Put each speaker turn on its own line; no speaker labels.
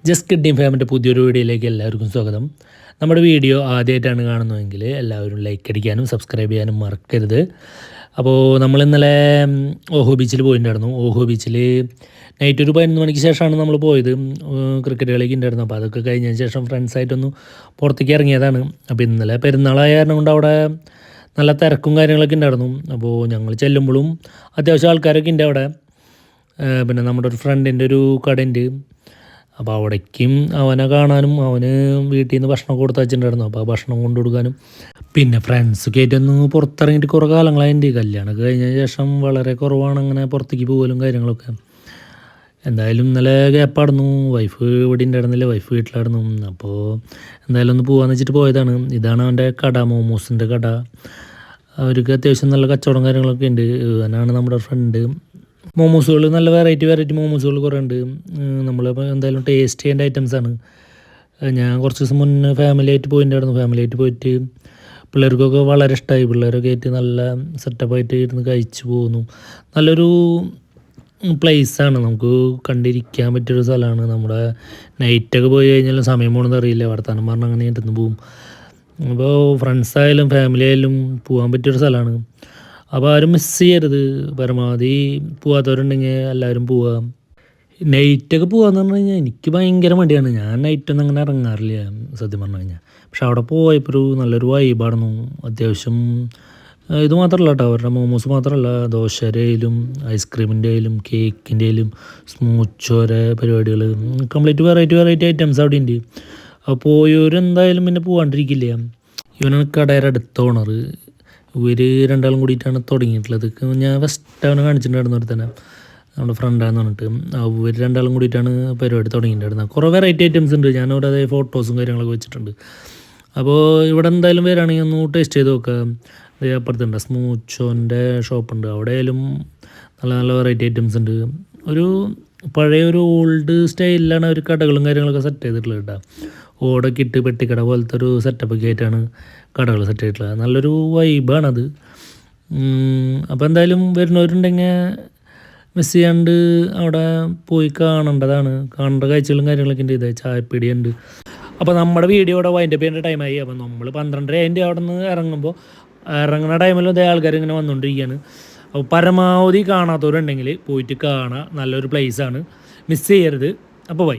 Just kidney ഫാമിൻ്റെ പുതിയൊരു വീഡിയോയിലേക്ക് എല്ലാവർക്കും സ്വാഗതം. നമ്മുടെ വീഡിയോ ആദ്യമായിട്ടാണ് കാണുന്നതെങ്കിൽ എല്ലാവരും ലൈക്ക് അടിക്കാനും സബ്സ്ക്രൈബ് ചെയ്യാനും മറക്കരുത്. അപ്പോൾ നമ്മൾ ഇന്നലെ ഓഹോ ബീച്ചിൽ പോയിട്ടുണ്ടായിരുന്നു. ഓഹോ ബീച്ചിൽ നൈറ്റ് ഒരു 11 മണിക്ക് ശേഷമാണ് നമ്മൾ പോയത്. ക്രിക്കറ്റ് കളിക്ക് ഉണ്ടായിരുന്നു. അപ്പോൾ അതൊക്കെ കഴിഞ്ഞതിന് ശേഷം ഫ്രണ്ട്സായിട്ടൊന്ന് പുറത്തേക്ക് ഇറങ്ങിയതാണ്. അപ്പോൾ ഇന്നലെ പെരുന്നാളായ കാരണം കൊണ്ട് അവിടെ നല്ല തിരക്കും കാര്യങ്ങളൊക്കെ ഉണ്ടായിരുന്നു. അപ്പോൾ ഞങ്ങൾ ചെല്ലുമ്പോഴും അത്യാവശ്യം ആൾക്കാരൊക്കെ ഉണ്ട് അവിടെ. പിന്നെ നമ്മുടെ ഒരു ഫ്രണ്ടിൻ്റെ ഒരു കടയുണ്ട്. അപ്പോൾ അവിടേക്കും അവനെ കാണാനും അവന് വീട്ടിൽ നിന്ന് ഭക്ഷണം കൊടുത്ത് വെച്ചിട്ടുണ്ടായിരുന്നു. അപ്പോൾ ആ ഭക്ഷണം കൊണ്ടു കൊടുക്കാനും പിന്നെ ഫ്രണ്ട്സൊക്കെ ആയിട്ടൊന്ന് പുറത്തിറങ്ങിയിട്ട് കുറേ കാലങ്ങളായിട്ട് കല്യാണമൊക്കെ കഴിഞ്ഞ ശേഷം വളരെ കുറവാണ് അങ്ങനെ പുറത്തേക്ക് പോകലും കാര്യങ്ങളൊക്കെ. എന്തായാലും ഇന്നലെ ഗ്യാപ്പായിരുന്നു. വൈഫ് ഇവിടെ ഉണ്ടായിരുന്നില്ല, വൈഫ് വീട്ടിലായിരുന്നു. അപ്പോൾ എന്തായാലും ഒന്ന് പോകാമെന്ന് വെച്ചിട്ട് പോയതാണ്. ഇതാണ് അവൻ്റെ കട, മോമോസിൻ്റെ കട. അവർക്ക് അത്യാവശ്യം നല്ല കച്ചവടം കാര്യങ്ങളൊക്കെ ഉണ്ട്. അവനാണ് നമ്മുടെ ഫ്രണ്ട്. മോമോസുകൾ നല്ല വെറൈറ്റി മോമോസുകൾ കുറേ ഉണ്ട്. നമ്മളിപ്പോൾ എന്തായാലും ടേസ്റ്റ് ചെയ്യേണ്ട ഐറ്റംസാണ്. ഞാൻ കുറച്ച് ദിവസം മുന്നേ ഫാമിലി ആയിട്ട് പോയിട്ടുണ്ടായിരുന്നു. ഫാമിലി ആയിട്ട് പോയിട്ട് പിള്ളേർക്കൊക്കെ വളരെ ഇഷ്ടമായി. പിള്ളേരൊക്കെ ആയിട്ട് നല്ല സെറ്റപ്പായിട്ട് ഇരുന്ന് കഴിച്ചു പോകുന്നു. നല്ലൊരു പ്ലേസാണ്, നമുക്ക് കണ്ടിരിക്കാൻ പറ്റിയൊരു സ്ഥലമാണ്. നമ്മുടെ നൈറ്റൊക്കെ പോയി കഴിഞ്ഞാൽ സമയം പോകണമെന്ന് അറിയില്ല, വർത്തമാനം പറഞ്ഞ് അങ്ങനെ ഇരുന്ന് പോകും. അപ്പോൾ ഫ്രണ്ട്സായാലും ഫാമിലി ആയാലും പോകാൻ പറ്റിയൊരു സ്ഥലമാണ്. അപ്പോൾ ആരും മിസ് ചെയ്യരുത്. പരമാവധി പോകാത്തവരുണ്ടെങ്കിൽ എല്ലാവരും പോവുക. നൈറ്റൊക്കെ പോകാമെന്ന് പറഞ്ഞു കഴിഞ്ഞാൽ എനിക്ക് ഭയങ്കര മടിയാണ്. ഞാൻ നൈറ്റൊന്നും അങ്ങനെ ഇറങ്ങാറില്ല സത്യം പറഞ്ഞു കഴിഞ്ഞാൽ. പക്ഷെ അവിടെ പോയപ്പോൾ ഒരു നല്ലൊരു വൈബായിരുന്നു. അത്യാവശ്യം ഇത് മാത്രമല്ല കേട്ടോ, അവരുടെ മോമോസ് മാത്രമല്ല, ദോശയുടെ ഐസ്ക്രീമിൻ്റെ ആയാലും കേക്കിൻ്റെ ആയാലും സ്മൂച്ചോര പരിപാടികൾ കംപ്ലീറ്റ് വെറൈറ്റി ഐറ്റംസ് അവിടെ ഉണ്ട്. അപ്പോൾ പോയവരെന്തായാലും പിന്നെ പോകാണ്ടിരിക്കില്ല. ഇവനാണ് കടയുടെ അടുത്ത ഓണർ. ഇവർ രണ്ടാളും കൂടിയിട്ടാണ് തുടങ്ങിയിട്ടുള്ളത്. ഞാൻ ഫസ്റ്റ് അവനെ കാണിച്ചിട്ടുണ്ടായിരുന്നു ഒരു തന്നെ, നമ്മുടെ ഫ്രണ്ടാന്ന് പറഞ്ഞിട്ട്. ഇവർ രണ്ടാളും കൂടിയിട്ടാണ് പരിപാടി തുടങ്ങിയിട്ടുണ്ടായിരുന്നത്. കുറേ വെറൈറ്റി ഐറ്റംസ് ഉണ്ട്. ഞാനിവിടെ അതേ ഫോട്ടോസും കാര്യങ്ങളൊക്കെ വെച്ചിട്ടുണ്ട്. അപ്പോൾ ഇവിടെ എന്തായാലും വരികയാണെങ്കിൽ ഒന്ന് ടേസ്റ്റ് ചെയ്ത് നോക്കാം. അപ്പുറത്തുണ്ട് സ്മൂച്ചോൻ്റെ ഷോപ്പുണ്ട്. അവിടെ ആയാലും നല്ല നല്ല വെറൈറ്റി ഐറ്റംസ് ഉണ്ട്. ഒരു പഴയ ഒരു ഓൾഡ് സ്റ്റൈലിലാണ് അവർ കടകളും കാര്യങ്ങളൊക്കെ സെറ്റ് ചെയ്തിട്ടുള്ളത് കേട്ടോ. ഓടൊക്കെ ഇട്ട് പെട്ടിക്കട പോലത്തെ ഒരു സെറ്റപ്പൊക്കെ ആയിട്ടാണ് കടകൾ സെറ്റ് ചെയ്തിട്ടുള്ളത്. നല്ലൊരു വൈബാണത്. അപ്പോൾ എന്തായാലും വരുന്നവരുണ്ടെങ്കിൽ മിസ് ചെയ്യാണ്ട് അവിടെ പോയി കാണേണ്ടതാണ്. കാണേണ്ട കാഴ്ചകളും കാര്യങ്ങളൊക്കെ ഉണ്ട്. ഇതേ ചായപ്പീടിയുണ്ട്. അപ്പോൾ നമ്മുടെ വീഡിയോ ഇവിടെ വൈൻഡപ്പ് ചെയ്യേണ്ട ടൈമായി. അപ്പോൾ നമ്മൾ 12:30 അവിടെ നിന്ന് ഇറങ്ങുന്ന ടൈമിൽ ഇതേ ആൾക്കാർ ഇങ്ങനെ വന്നുകൊണ്ടിരിക്കുകയാണ്. അപ്പോൾ പരമാവധി കാണാത്തവരുണ്ടെങ്കിൽ പോയിട്ട് കാണാം. നല്ലൊരു പ്ലേസാണ്, മിസ് ചെയ്യരുത്. അപ്പോൾ ബൈ.